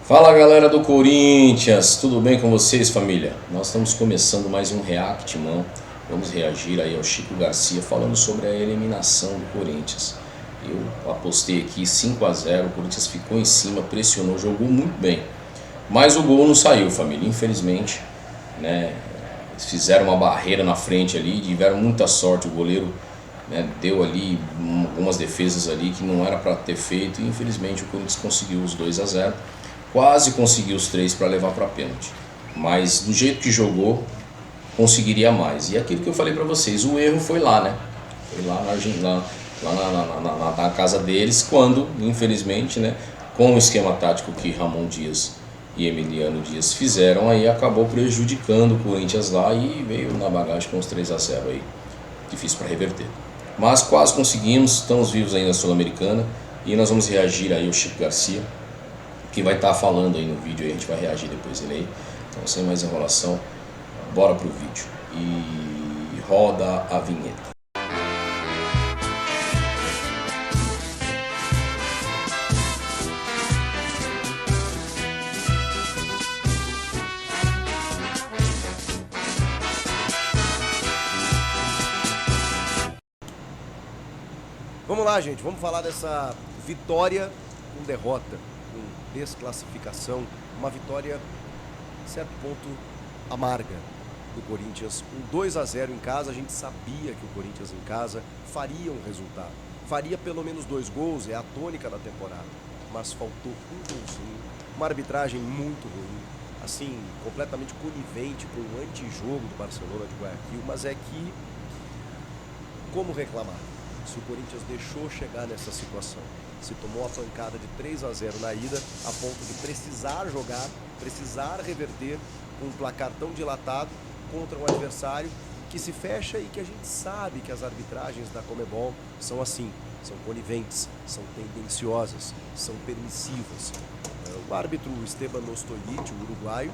Fala galera do Corinthians, tudo bem com vocês, família? Nós estamos começando mais um React, mano. Vamos reagir aí ao Chico Garcia falando sobre a eliminação do Corinthians. Eu apostei aqui 5-0, o Corinthians ficou em cima, pressionou, jogou muito bem. Mas o gol não saiu, família, infelizmente, né? Eles fizeram uma barreira na frente ali, tiveram muita sorte, o goleiro, né, deu ali algumas defesas ali que não era para ter feito e infelizmente o Corinthians conseguiu os 2-0. Quase conseguiu os 3 para levar para pênalti, mas do jeito que jogou, conseguiria mais. E aquilo que eu falei para vocês, o erro foi lá, né? Foi lá na casa deles, quando, infelizmente, né, com o esquema tático que Ramon Dias e Emiliano Dias fizeram, aí acabou prejudicando o Corinthians lá e veio na bagagem com os 3-0 aí. Difícil para reverter. Mas quase conseguimos, estamos vivos ainda na Sul-Americana e nós vamos reagir aí ao Chico Garcia, que vai estar falando aí no vídeo, aí a gente vai reagir depois dele aí. Então, sem mais enrolação, bora pro vídeo e roda a vinheta. Vamos lá, gente, vamos falar dessa vitória com derrota, com desclassificação, uma vitória, a certo ponto, amarga do Corinthians. Um 2-0 em casa, a gente sabia que o Corinthians em casa faria um resultado, faria pelo menos 2 gols, é a tônica da temporada, mas faltou um golzinho, uma arbitragem muito ruim, assim, completamente conivente com o antijogo do Barcelona de Guayaquil, mas é que, como reclamar? Se o Corinthians deixou chegar nessa situação, se tomou a pancada de 3-0 na ida, a ponto de precisar jogar, precisar reverter um placar tão dilatado contra um adversário que se fecha e que a gente sabe que as arbitragens da Conmebol são assim, são coniventes, são tendenciosas, são permissivas. O árbitro Esteban Ostojic, o uruguaio,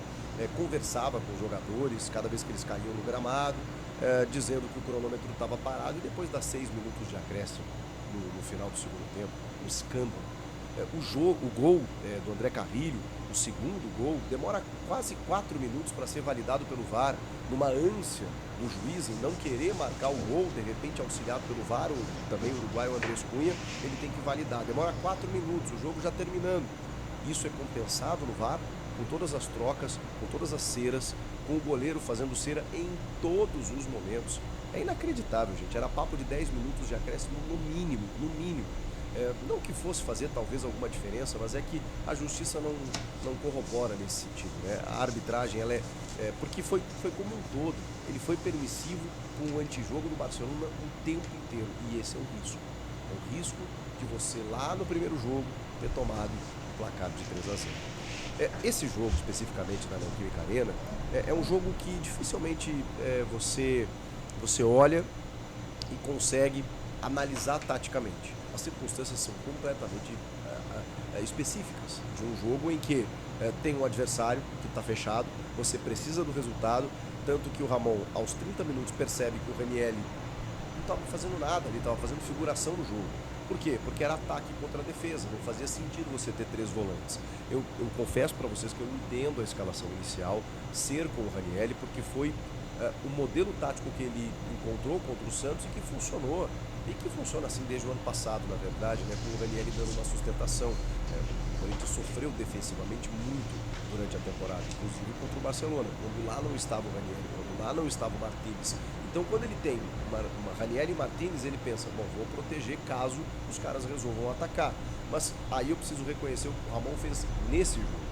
conversava com os jogadores cada vez que eles caíam no gramado, dizendo que o cronômetro estava parado e depois dá 6 minutos de acréscimo no final do segundo tempo, um escândalo. O gol do André Carrilho, o segundo gol, demora quase 4 minutos para ser validado pelo VAR, numa ânsia do juiz em não querer marcar o gol, de repente auxiliado pelo VAR, também o uruguaio Andrés Cunha, ele tem que validar, demora 4 minutos, o jogo já terminando. Isso é compensado no VAR, com todas as trocas, com todas as ceras, com o goleiro fazendo cera em todos os momentos. É inacreditável, gente. Era papo de 10 minutos de acréscimo no mínimo, no mínimo. Não que fosse fazer talvez alguma diferença, mas é que a justiça não corrobora nesse sentido, né? A arbitragem, ela porque foi como um todo. Ele foi permissivo com o antijogo do Barcelona o tempo inteiro. E esse é o risco. É o risco de você lá no primeiro jogo ter tomado o placar de 3-0. Esse jogo, especificamente na Neoquímica Arena, é um jogo que dificilmente você olha e consegue analisar taticamente. As circunstâncias são completamente específicas de um jogo em que tem um adversário que está fechado, você precisa do resultado, tanto que o Ramon, aos 30 minutos, percebe que o Ranieri não estava fazendo nada, ele estava fazendo figuração no jogo. Por quê? Porque era ataque contra a defesa, não fazia sentido você ter 3 volantes. Eu confesso para vocês que eu entendo a escalação inicial, ser com o Ranieri, porque foi o modelo tático que ele encontrou contra o Santos e que funcionou. E que funciona assim desde o ano passado, na verdade, né, com o Ranieri dando uma sustentação. O Corinthians sofreu defensivamente muito durante a temporada, inclusive contra o Barcelona, quando lá não estava o Ranieri, quando lá não estava o Martínez. Então, quando ele tem uma Ranieri e Martínez, ele pensa, bom, vou proteger caso os caras resolvam atacar. Mas aí eu preciso reconhecer o que o Ramon fez nesse jogo.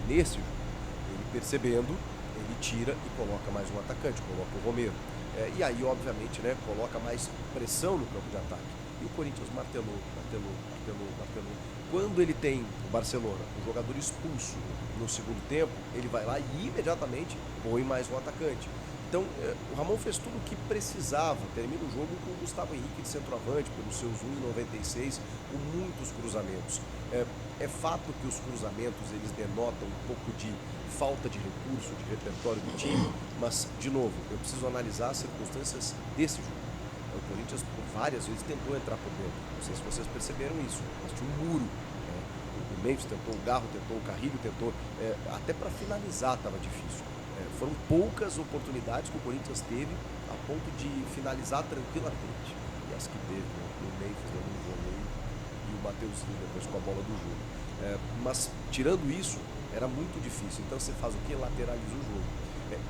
Nesse jogo, ele percebendo, ele tira e coloca mais um atacante, coloca o Romero. E aí, obviamente, né, coloca mais pressão no campo de ataque. E o Corinthians martelou. Quando ele tem o Barcelona, um jogador expulso no segundo tempo, ele vai lá e imediatamente põe mais um atacante. Então, o Ramon fez tudo o que precisava. Termina o jogo com o Gustavo Henrique de centroavante, pelos seus 1,96, com muitos cruzamentos. É fato que os cruzamentos eles denotam um pouco de falta de recurso, de repertório do time, mas, de novo, eu preciso analisar as circunstâncias desse jogo. O Corinthians, por várias vezes, tentou entrar por dentro. Não sei se vocês perceberam isso, mas tinha um muro. O Memphis tentou, o Garro tentou, o Carrilho tentou, até para finalizar estava difícil. Foram poucas oportunidades que o Corinthians teve a ponto de finalizar tranquilamente. E as que teve, né? O Memphis dando um voleio e o Mateuzinho depois com a bola do jogo. Mas tirando isso, era muito difícil. Então você faz o quê? Lateraliza o jogo.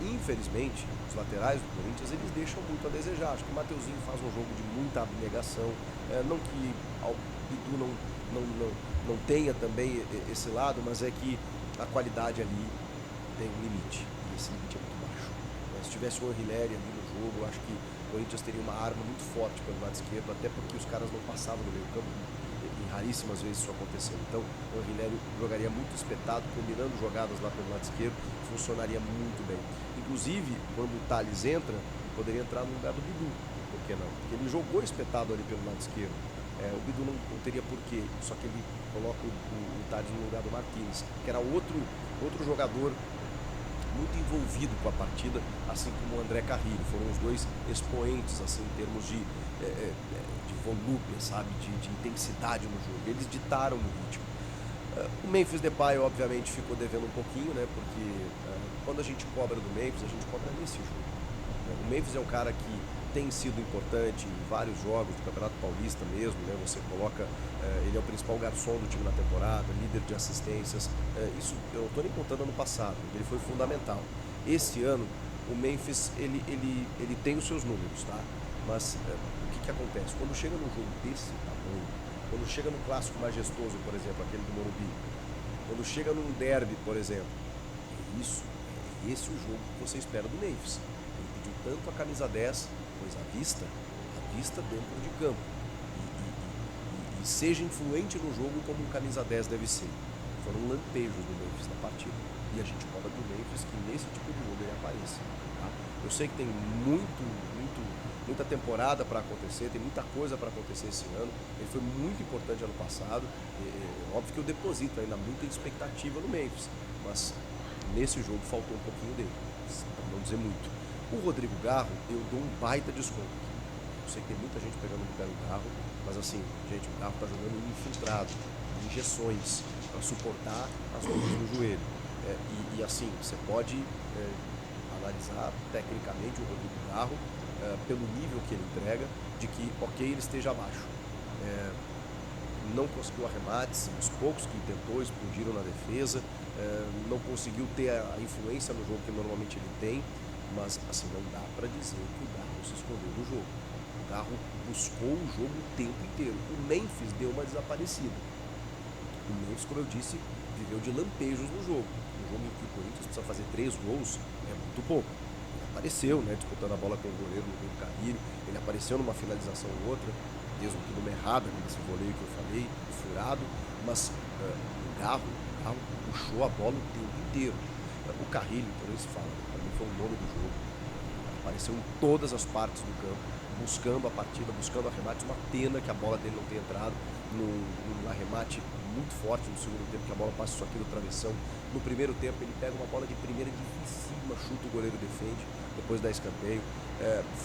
Infelizmente, os laterais do Corinthians eles deixam muito a desejar. Acho que o Mateuzinho faz um jogo de muita abnegação. Não que o Bidu não tenha também esse lado, mas é que a qualidade ali tem um limite. E esse limite é muito baixo. Se tivesse o Anrileri ali no jogo, eu acho que o Corinthians teria uma arma muito forte pelo lado esquerdo, até porque os caras não passavam no meio campo. E raríssimas vezes isso aconteceu. Então o Anrileri jogaria muito espetado, combinando jogadas lá pelo lado esquerdo, funcionaria muito bem. Inclusive, quando o Thales entra, poderia entrar no lugar do Bidu. Por que não? Porque ele jogou espetado ali pelo lado esquerdo. O Bidu não teria porquê, só que ele coloca o Thales no lugar do Martins, que era outro jogador muito envolvido com a partida, assim como o André Carrilho. Foram os dois expoentes assim, em termos de volúpia, sabe? De intensidade no jogo. Eles ditaram o ritmo. O Memphis Depay, obviamente, ficou devendo um pouquinho, né? Porque quando a gente cobra do Memphis, a gente cobra nesse jogo. O Memphis é um cara que tem sido importante em vários jogos do Campeonato Paulista mesmo, né? Você coloca, ele é o principal garçom do time na temporada, líder de assistências. Isso eu não estou nem contando ano passado, ele foi fundamental. Esse ano, o Memphis, ele tem os seus números, tá? Mas o que acontece? Quando chega num jogo desse tamanho, quando chega num clássico majestoso, por exemplo, aquele do Morumbi, quando chega num derby, por exemplo, é esse o jogo que você espera do Memphis. Ele pediu tanto a camisa 10, pois a vista dentro de campo. E seja influente no jogo como um camisa 10 deve ser. Foram lampejos do Memphis na partida. E a gente cobra do Memphis que nesse tipo de jogo ele apareça. Tá? Eu sei que tem muita temporada para acontecer, tem muita coisa para acontecer esse ano. Ele foi muito importante ano passado. Óbvio que eu deposito ainda muita expectativa no Memphis, mas nesse jogo faltou um pouquinho dele, para não dizer muito. O Rodrigo Garro, eu dou um baita desconto. Eu sei que tem muita gente pegando no pé do Garro, mas assim, gente, o Garro está jogando infiltrado, injeções, para suportar as dores no joelho. E assim, você pode analisar tecnicamente o Rodrigo Garro pelo nível que ele entrega, de que, ok, ele esteja abaixo. Não conseguiu arremates, os poucos que tentou explodiram na defesa, não conseguiu ter a influência no jogo que normalmente ele tem, mas assim, não dá para dizer que o Garro se escondeu do jogo. O Garro buscou o jogo o tempo inteiro. O Memphis deu uma desaparecida. O Memphis, como eu disse, viveu de lampejos no jogo. No jogo em que o Corinthians precisa fazer 3 gols, é muito pouco. Ele apareceu, né, disputando a bola com o goleiro no Carrilho, ele apareceu numa finalização ou outra, mesmo que numa errada, nesse voleio que eu falei, furado, mas o Garro puxou a bola o tempo inteiro. O Carrilho, por isso fala, para mim foi o nome do jogo. Apareceu em todas as partes do campo, buscando a partida, buscando arremates. Uma pena que a bola dele não tenha entrado num arremate muito forte no segundo tempo, que a bola passa isso aqui no travessão. No primeiro tempo ele pega uma bola de primeira dificílima, chuta o goleiro defende, depois dá escanteio,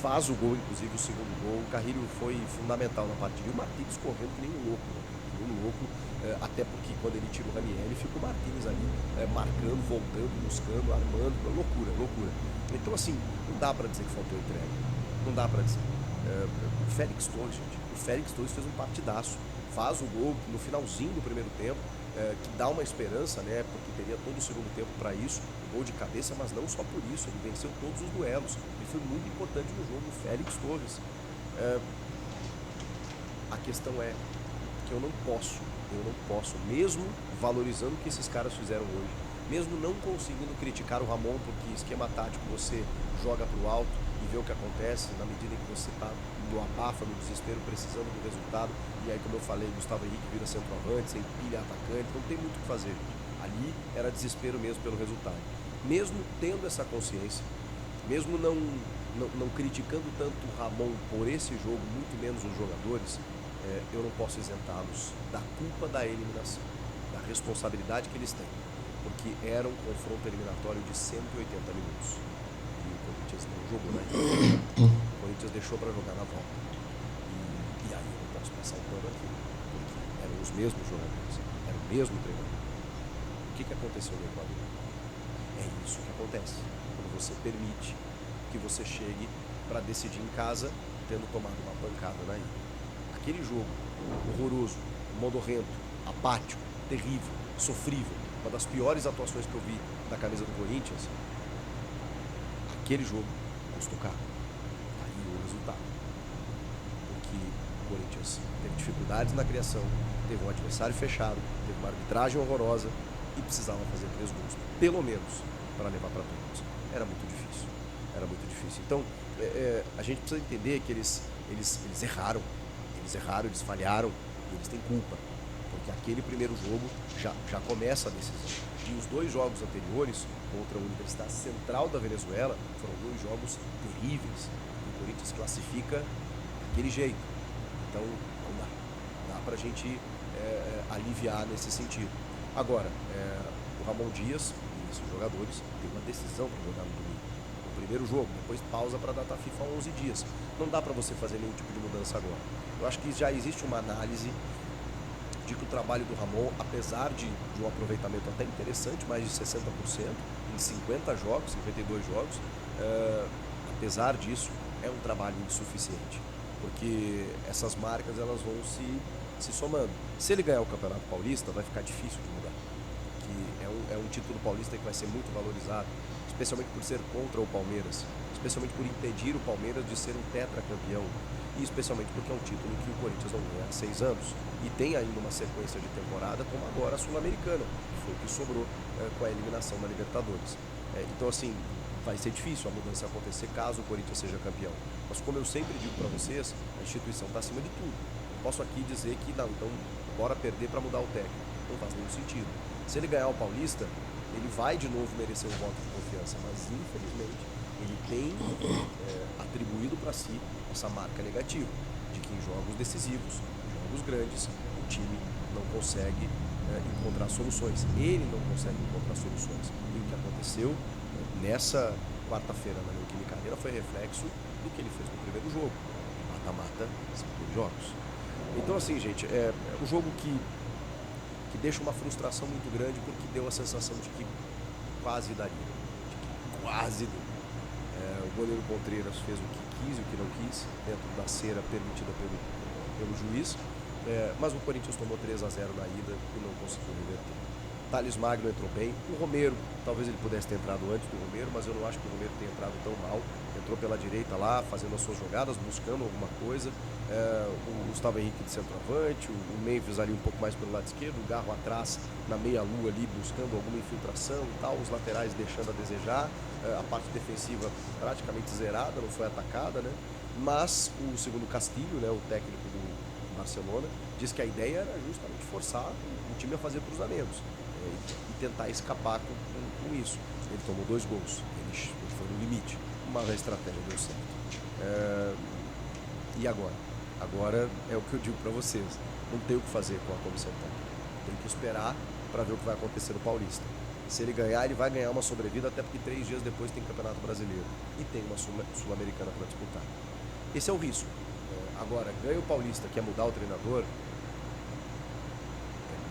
faz o gol, inclusive o segundo gol. O Carrilho foi fundamental na partida. E o Martins correndo que nem um louco, né? Que nem um louco, até porque quando ele tira o Ranieri, fica o Martins ali, marcando, voltando, buscando, armando, loucura. Então assim, não dá para dizer que faltou entrega, não dá para dizer. O Félix Torres, gente, fez um partidaço, faz o gol no finalzinho do primeiro tempo, que dá uma esperança, né, porque teria todo o segundo tempo para isso, gol de cabeça, mas não só por isso, ele venceu todos os duelos, ele foi muito importante no jogo, o Félix Torres. A questão é que eu não posso, mesmo valorizando o que esses caras fizeram hoje, mesmo não conseguindo criticar o Ramon, porque esquema tático você joga para o alto e vê o que acontece na medida em que você está no abafa, no desespero, precisando do resultado, e aí, como eu falei, Gustavo Henrique vira centroavante, sem pilha atacante, não tem muito o que fazer. Ali era desespero mesmo pelo resultado. Mesmo tendo essa consciência, mesmo não criticando tanto o Ramon por esse jogo, muito menos os jogadores, eu não posso isentá-los da culpa da eliminação, da responsabilidade que eles têm, porque era um confronto eliminatório de 180 minutos. E o Corinthians não jogou na ida. O Corinthians deixou para jogar na volta. E aí eu não posso passar o pano aqui, porque eram os mesmos jogadores, eram mesmo treinador. O que aconteceu no Equador? É isso que acontece quando você permite que você chegue para decidir em casa tendo tomado uma pancada na ida. Aquele jogo horroroso, modorrento, apático, terrível, sofrível, uma das piores atuações que eu vi da camisa do Corinthians, aquele jogo custou caro. Aí o resultado. Porque o Corinthians teve dificuldades na criação, teve um adversário fechado, teve uma arbitragem horrorosa e precisava fazer 3 gols, pelo menos, para levar para pênaltis. Era muito difícil. Era muito difícil. Então, a gente precisa entender que eles erraram. Eles falharam e eles têm culpa. Porque aquele primeiro jogo já começa a decisão. E os 2 jogos anteriores, contra a Universidade Central da Venezuela, foram 2 jogos terríveis. O Corinthians classifica daquele jeito. Então, não dá. Não dá pra gente aliviar nesse sentido. Agora, o Ramon Dias e esses jogadores têm uma decisão para jogar no domingo. O primeiro jogo, depois pausa para a data FIFA 11 dias. Não dá para você fazer nenhum tipo de mudança agora. Eu acho que já existe uma análise de que o trabalho do Ramon, apesar de um aproveitamento até interessante, mais de 60%, em 50 jogos, 52 jogos, apesar disso, é um trabalho insuficiente. Porque essas marcas elas vão se somando. Se ele ganhar o Campeonato Paulista, vai ficar difícil de mudar. Que é um título paulista que vai ser muito valorizado, especialmente por ser contra o Palmeiras, especialmente por impedir o Palmeiras de ser um tetracampeão, e especialmente porque é um título que o Corinthians não ganha há 6 anos. E tem ainda uma sequência de temporada, como agora a Sul-Americana, que foi o que sobrou com a eliminação da Libertadores. Então, assim, vai ser difícil a mudança acontecer caso o Corinthians seja campeão. Mas, como eu sempre digo para vocês, a instituição está acima de tudo. Eu posso aqui dizer que não, então bora perder para mudar o técnico. Não faz nenhum sentido. Se ele ganhar o Paulista, ele vai de novo merecer um voto de confiança, mas infelizmente ele tem atribuído para si essa marca negativa, de que em jogos decisivos, em jogos grandes, o time não consegue encontrar soluções. Ele não consegue encontrar soluções. E o que aconteceu nessa quarta-feira na Neoquímica Arena foi reflexo do que ele fez no primeiro jogo. Mata-mata são 2 jogos. Então, assim, gente, é um jogo que deixa uma frustração muito grande, porque deu a sensação de que quase daria. De que quase deu. O goleiro Contreiras fez o que quis e o que não quis, dentro da cera permitida pelo juiz, mas o Corinthians tomou 3-0 na ida e não conseguiu reverter. Thales Magno entrou bem, o Romero, talvez ele pudesse ter entrado antes do Romero, mas eu não acho que o Romero tenha entrado tão mal. Entrou pela direita lá, fazendo as suas jogadas, buscando alguma coisa. O Gustavo Henrique de centroavante, o Memphis ali um pouco mais pelo lado esquerdo, o Garro atrás na meia-lua ali, buscando alguma infiltração e tal, os laterais deixando a desejar, a parte defensiva praticamente zerada, não foi atacada, né? Mas o segundo Castilho, né, o técnico do Barcelona, diz que a ideia era justamente forçar o time a fazer cruzamentos e tentar escapar com isso. Ele tomou 2 gols, ele foi no limite, mas a estratégia deu certo. E agora? Agora é o que eu digo para vocês, não tem o que fazer com a comissão técnica, tem que esperar para ver o que vai acontecer no Paulista. Se ele ganhar, ele vai ganhar uma sobrevida, até porque 3 dias depois tem Campeonato Brasileiro e tem uma Sul-Americana para disputar. Esse é o risco. Agora, ganha o Paulista, quer mudar o treinador, é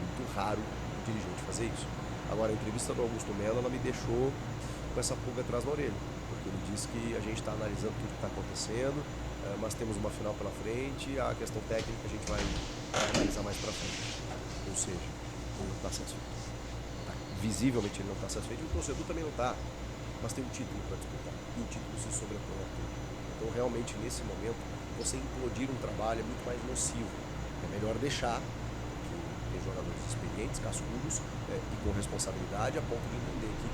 muito raro o dirigente fazer isso. Agora, a entrevista do Augusto Melo, ela me deixou com essa pulga atrás da orelha, porque ele disse que a gente está analisando tudo que está acontecendo, mas temos uma final pela frente, a questão técnica a gente vai analisar mais para frente. Ou seja, ele não está satisfeito. Visivelmente ele não está satisfeito, e o torcedor também não está, mas tem um título para disputar, e o título se sobrepõe a tudo. Então, realmente, nesse momento, você implodir um trabalho é muito mais nocivo. É melhor deixar, porque tem jogadores experientes, cascudos e com responsabilidade, a ponto de entender que,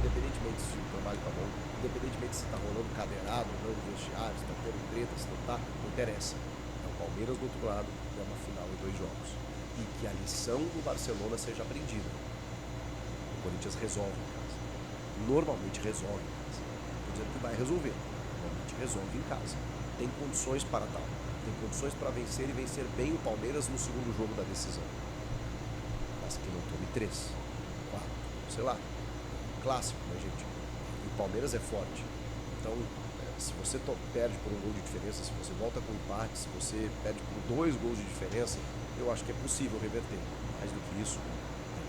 independentemente se o trabalho está bom, independentemente se está rolando cadeirado ou não no vestiário, se está tendo treta, se não está, não interessa. É o Palmeiras do outro lado, é uma final em 2 jogos. E que a lição do Barcelona seja aprendida. O Corinthians resolve em casa. Normalmente resolve em casa. Estou dizendo que vai resolver. Normalmente resolve em casa. Tem condições para tal. Tem condições para vencer e vencer bem o Palmeiras no segundo jogo da decisão. Mas que não tome 3, 4, sei lá. Clássico, né, gente? E o Palmeiras é forte. Então, se você perde por 1 gol de diferença, se você volta com empate, se você perde por 2 gols de diferença, eu acho que é possível reverter. Mais do que isso,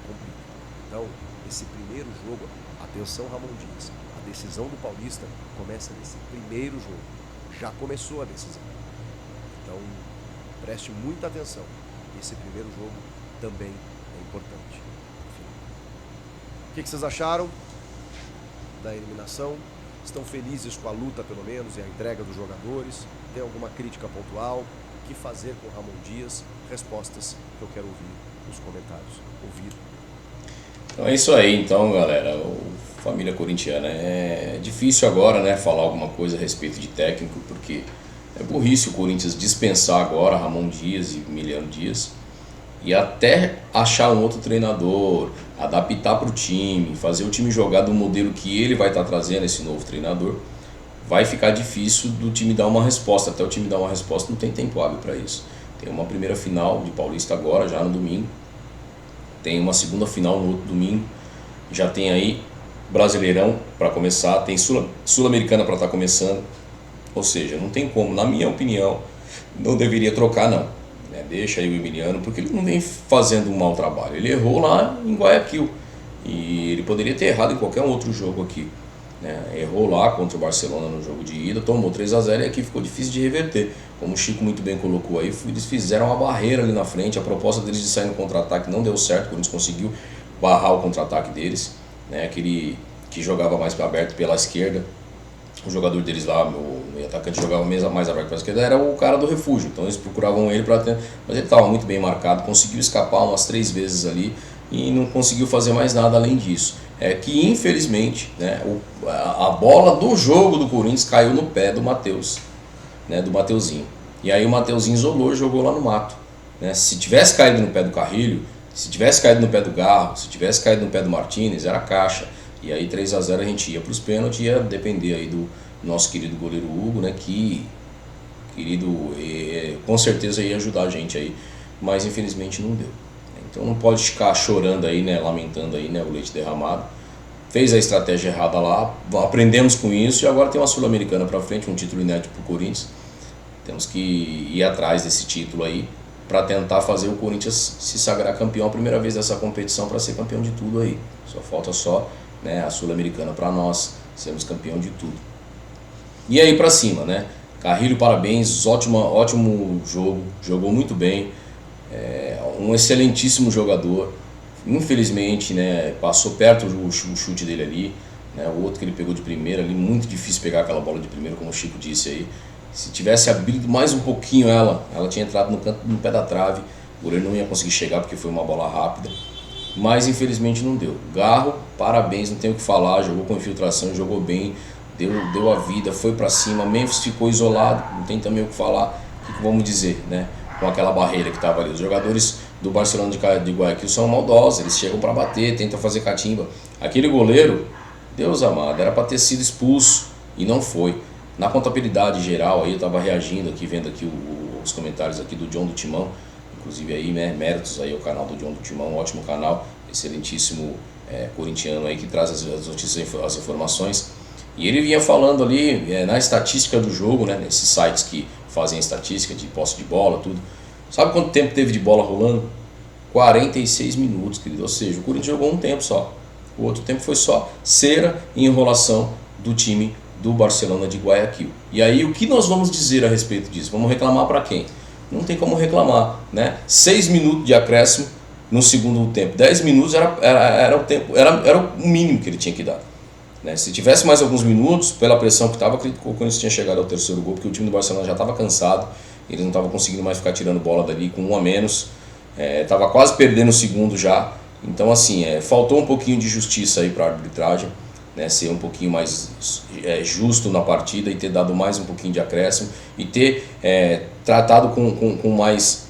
complica. Então, esse primeiro jogo, atenção Ramon Dias, a decisão do Paulista começa nesse primeiro jogo. Já começou a decisão. Então, preste muita atenção. Esse primeiro jogo também é importante. O que vocês acharam da eliminação? Estão felizes com a luta, pelo menos, e a entrega dos jogadores? Tem alguma crítica pontual? O que fazer com o Ramon Dias? Respostas que eu quero ouvir nos comentários. Então é isso aí, então, galera. Família corintiana, é difícil agora, né, falar alguma coisa a respeito de técnico, porque é burrice o Corinthians dispensar agora Ramon Dias e Emiliano Dias e até achar um outro treinador, adaptar para o time, fazer o time jogar do modelo que ele vai estar trazendo, esse novo treinador. Vai ficar difícil do time dar uma resposta. Até o time dar uma resposta não tem tempo hábil para isso. Tem uma primeira final de Paulista agora, já no domingo. Tem uma segunda final no outro domingo. Já tem aí Brasileirão para começar. Tem Sul-Americana para estar começando. Ou seja, não tem como, na minha opinião, não deveria trocar não. Deixa aí o Emiliano, porque ele não vem fazendo um mau trabalho. Ele errou lá em Guayaquil. E ele poderia ter errado em qualquer outro jogo aqui. Errou lá contra o Barcelona no jogo de ida, tomou 3-0 e aqui ficou difícil de reverter. Como o Chico muito bem colocou aí, eles fizeram uma barreira ali na frente. A proposta deles de sair no contra-ataque não deu certo, o Corinthians conseguiu barrar o contra-ataque deles. Aquele que jogava mais aberto pela esquerda, o jogador deles lá, o atacante jogava mais aberto pela esquerda, era o cara do refúgio. Então eles procuravam ele para ter, mas ele estava muito bem marcado, conseguiu escapar umas 3 vezes ali e não conseguiu fazer mais nada além disso. Que infelizmente, a bola do jogo do Corinthians caiu no pé do Matheus, do Mateuzinho. E aí o Mateuzinho isolou e jogou lá no mato. Se tivesse caído no pé do Carrilho, se tivesse caído no pé do Garro, se tivesse caído no pé do Martínez, era caixa. E aí 3-0 a gente ia para os pênaltis, ia depender aí do nosso querido goleiro Hugo, que com certeza ia ajudar a gente aí, mas infelizmente não deu. Então não pode ficar chorando aí, lamentando aí, o leite derramado. Fez a estratégia errada lá, aprendemos com isso e agora tem uma Sul-Americana para frente, um título inédito para o Corinthians. Temos que ir atrás desse título aí para tentar fazer o Corinthians se sagrar campeão a primeira vez dessa competição, para ser campeão de tudo aí. Só falta a Sul-Americana para nós sermos campeão de tudo. E aí para cima, Carrilho, parabéns, ótimo jogo, jogou muito bem, um excelentíssimo jogador. Infelizmente, passou perto o chute dele ali, o outro que ele pegou de primeira ali, muito difícil pegar aquela bola de primeira, como o Chico disse aí. Se tivesse abrido mais um pouquinho ela tinha entrado no pé da trave, o goleiro não ia conseguir chegar porque foi uma bola rápida. Mas infelizmente não deu. Garro, parabéns, não tenho o que falar, jogou com infiltração, jogou bem, deu a vida, foi pra cima. Memphis ficou isolado, não tem também o que falar, o que vamos dizer, com aquela barreira que estava ali. Os jogadores do Barcelona de Guayaquil são maldosos, eles chegam para bater, tentam fazer catimba. Aquele goleiro, Deus amado, era para ter sido expulso e não foi. Na contabilidade geral, aí eu estava reagindo aqui, vendo aqui os comentários aqui do John do Timão. Inclusive aí, méritos aí ao canal do John do Timão, um ótimo canal, excelentíssimo corintiano aí que traz as notícias, as informações. E ele vinha falando ali na estatística do jogo, nesses sites que fazem a estatística de posse de bola, tudo. Sabe quanto tempo teve de bola rolando? 46 minutos, querido. Ou seja, o Corinthians jogou um tempo só. O outro tempo foi só cera e enrolação do time do Barcelona de Guayaquil. E aí o que nós vamos dizer a respeito disso? Vamos reclamar para quem? Não tem como reclamar, 6 minutos de acréscimo no segundo tempo. 10 minutos era o tempo, era o mínimo que ele tinha que dar. Se tivesse mais alguns minutos, pela pressão que estava, acredito que o Corinthians tinha chegado ao terceiro gol, porque o time do Barcelona já estava cansado, ele não estava conseguindo mais ficar tirando bola dali com um a menos, estava quase perdendo o segundo já. Então assim, faltou um pouquinho de justiça aí para a arbitragem, ser um pouquinho mais justo na partida e ter dado mais um pouquinho de acréscimo e ter tratado com mais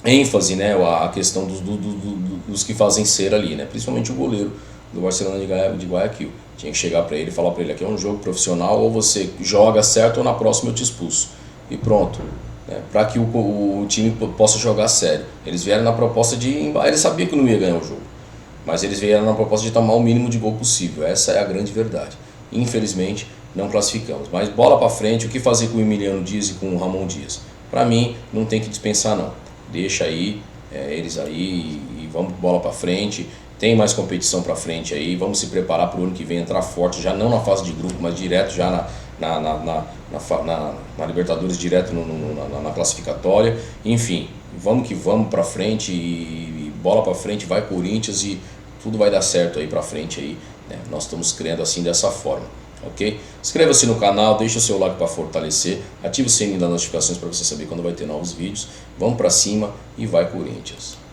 ênfase a questão dos que fazem cera ali, principalmente o goleiro do Barcelona de Guayaquil. Tinha que chegar para ele e falar para ele: aqui é um jogo profissional, ou você joga certo ou na próxima eu te expulso. E pronto, para que o time possa jogar sério. Eles vieram na proposta de... Eles sabiam que não ia ganhar o jogo, mas eles vieram na proposta de tomar o mínimo de gol possível. Essa é a grande verdade. Infelizmente, não classificamos. Mas bola para frente, o que fazer com o Emiliano Dias e com o Ramon Dias? Para mim, não tem que dispensar não. Deixa aí, eles aí e vamos bola para frente, tem mais competição para frente aí, vamos se preparar para o ano que vem entrar forte, já não na fase de grupo, mas direto já na Libertadores, direto na classificatória. Enfim, vamos que vamos para frente e bola para frente, vai Corinthians e tudo vai dar certo aí para frente aí, né? Nós estamos crendo assim dessa forma. Ok? Inscreva-se no canal, deixa o seu like para fortalecer, ative o sininho das notificações para você saber quando vai ter novos vídeos. Vamos para cima e vai Corinthians!